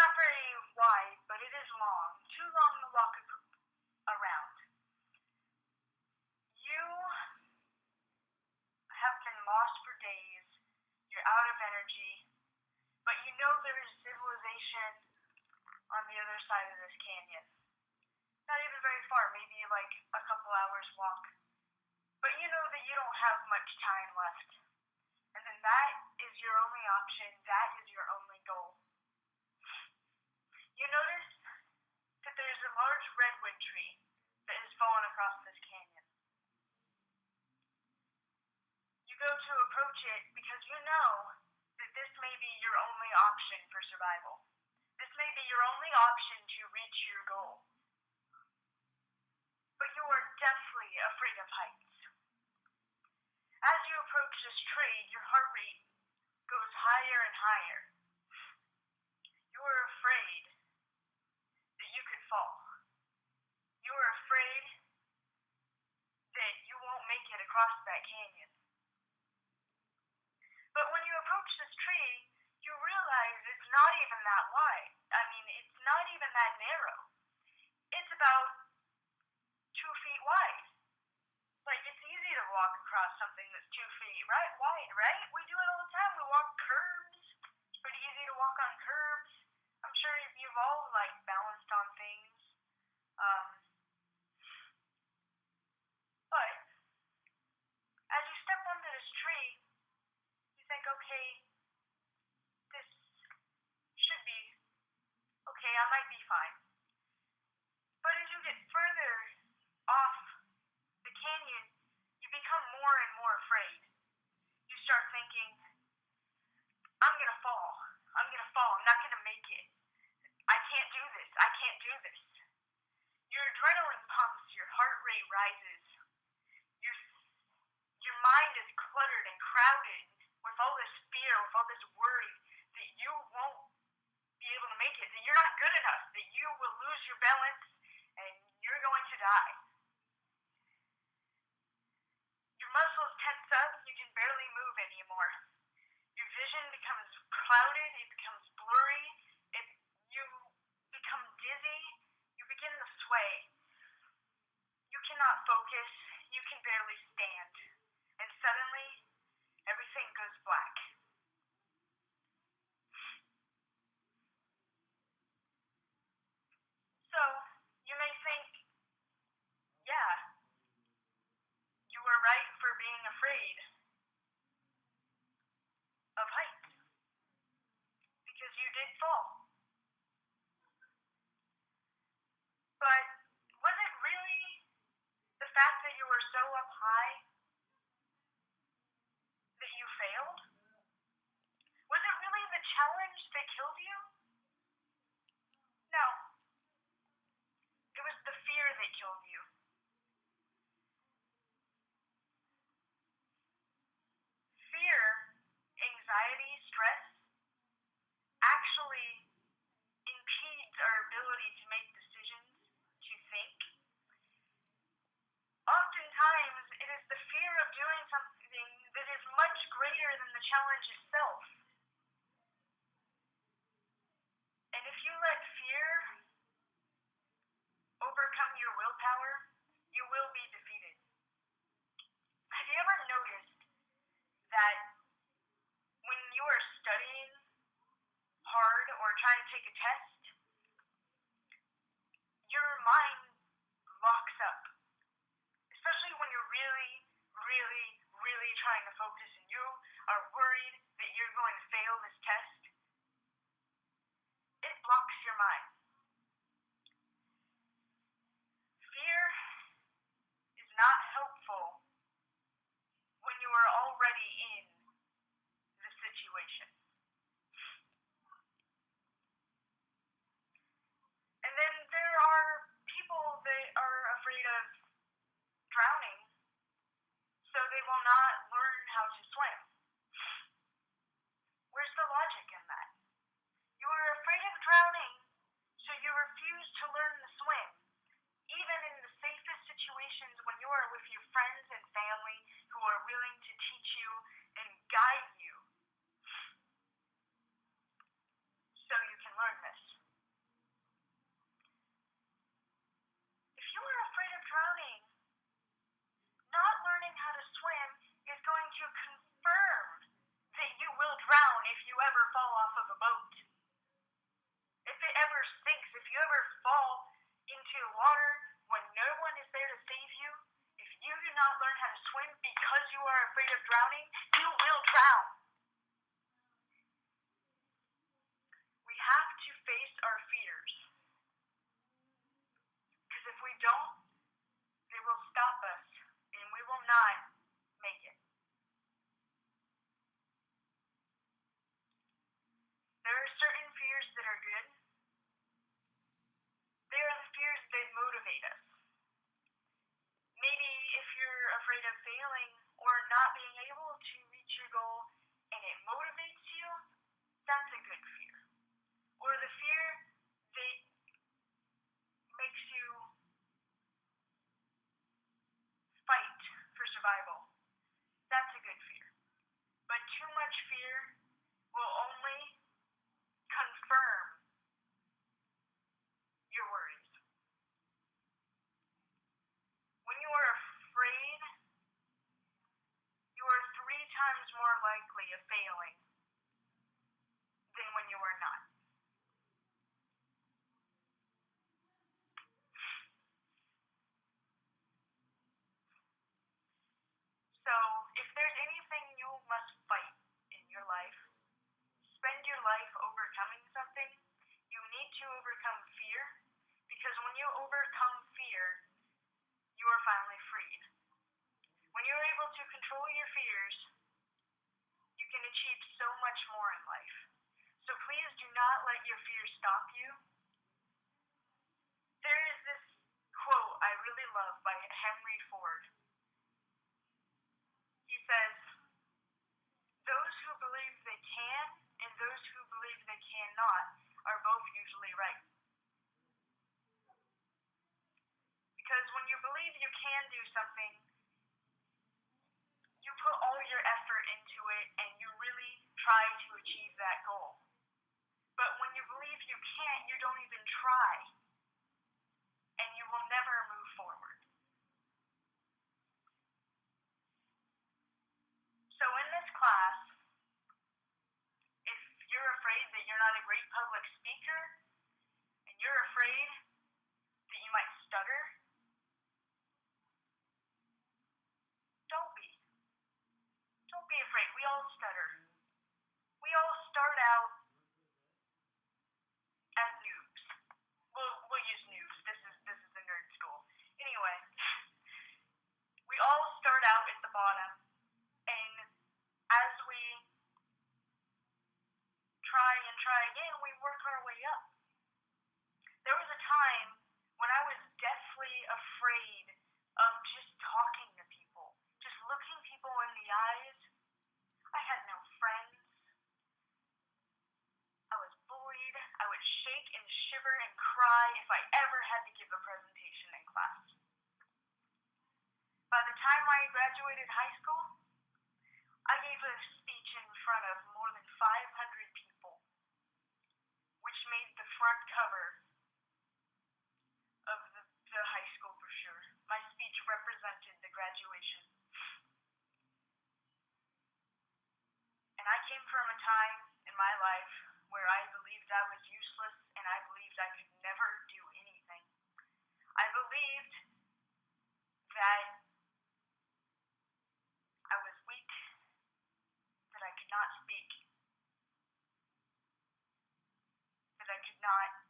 not very wide, but it is long. Too long to walk around. You have been lost for days. You're out of energy, but you know there is civilization on the other side of this canyon. Not even very far, maybe like a couple hours walk. But you know that you don't have much time left. And then that is your only option, that is your only goal. You notice that there's a large redwood tree that has fallen across this canyon. You go to approach it because you know that this may be your only option for survival. This may be your only option to reach your goal. But you are deathly afraid of heights. As you approach this tree, your heart rate goes higher and higher. You are afraid that you could fall. You are afraid that you won't make it across that canyon. But when you approach this tree, you realize it's not even that wide. I mean, it's not even that narrow. It's about 2 feet wide. Like, it's easy to walk across something that's 2 feet wide, right? We do it all the time. We walk curbs. It's pretty easy to walk on curbs. I'm sure you've all, like, balanced on things. But as you step under this tree, you think, okay, this should be okay. I might be fine. But as you get further off the canyon, you become more and more afraid. You start thinking, I'm going to fall. I'm going to fall. I'm not going to make it. I can't do this. I can't do this. Your adrenaline pumps. Your heart rate rises. Your mind is cluttered and crowded with all this fear, with all this worry that you won't be able to make it, that you're not good enough, that you will lose your balance and you're going to die. Your muscles tense up, you can barely move anymore. Your vision becomes clouded, it becomes blurry, you become dizzy, you begin to sway. You cannot focus, you can barely stand. And suddenly, everything goes black. So, you may think, yeah, you were right for being afraid of heights. Because you did fall. But was it really the fact that you were so up high that you failed? Was it really the challenge that killed you? No. It was the fear that killed you. Fear, anxiety, stress actually impedes our ability to make decisions, to think. Oftentimes, it is the fear of doing something that is much greater than the challenge itself. And if you let fear overcome your willpower, you will be defeated. Have you ever noticed that when you are studying hard or trying to take a test, your mind locks up? Especially when you're really, really, really trying to focus and you are worried that you're going to fail this test. It blocks your mind. Fear is not helpful when you are already in the situation. And then there are people that are afraid of drowning, so they will not learn how to swim. Where's the logic in that? You are afraid of drowning, drown. We have to face our fears. Because if we don't, they will stop us and we will not make it. There are certain fears that are good. They are the fears that motivate us. Maybe if you're afraid of failing or not being able to reach your goal and it motivates you, that's a good fear. Or the fear that makes you fight for survival, that's a good fear. But too much fear will only confirm your worries. When you are afraid, you are 3 times more likely of failing than when you are not. So, if there's anything you must fight in your life, spend your life overcoming something, you need to overcome fear, because when you overcome fear, you are finally freed. When you're able to control your fears, you can achieve so much more in life. So please do not let your fears stop you. There is this quote I really love by Henry Ford. He says, "Those who believe they can and those who believe they cannot are both usually right." Because when you believe you can do something, you put all your effort into it and you really try to achieve that goal. But when you believe you can't, you don't even try. And you will never move forward. So in this class, if you're afraid that you're not a great public speaker, and you're afraid that you might stutter, don't be. Don't be afraid. We all stutter. We all start out as noobs. We'll use noobs. This is a nerd school. Anyway, we all start out at the bottom, and as we try again, we work our way up. There was a time when I was deathly afraid of just talking to people, just looking people in the eyes. I had no friends. I was bullied. I would shake and shiver and cry if I ever had to give a presentation in class. By the time I graduated high school, I gave a speech in front of more than 500 people, which made the front cover of the high school brochure. My speech represented the graduation. And I came from a time in my life where I believed I was useless and I believed I could never do anything. I believed that I was weak, that I could not speak, that I could not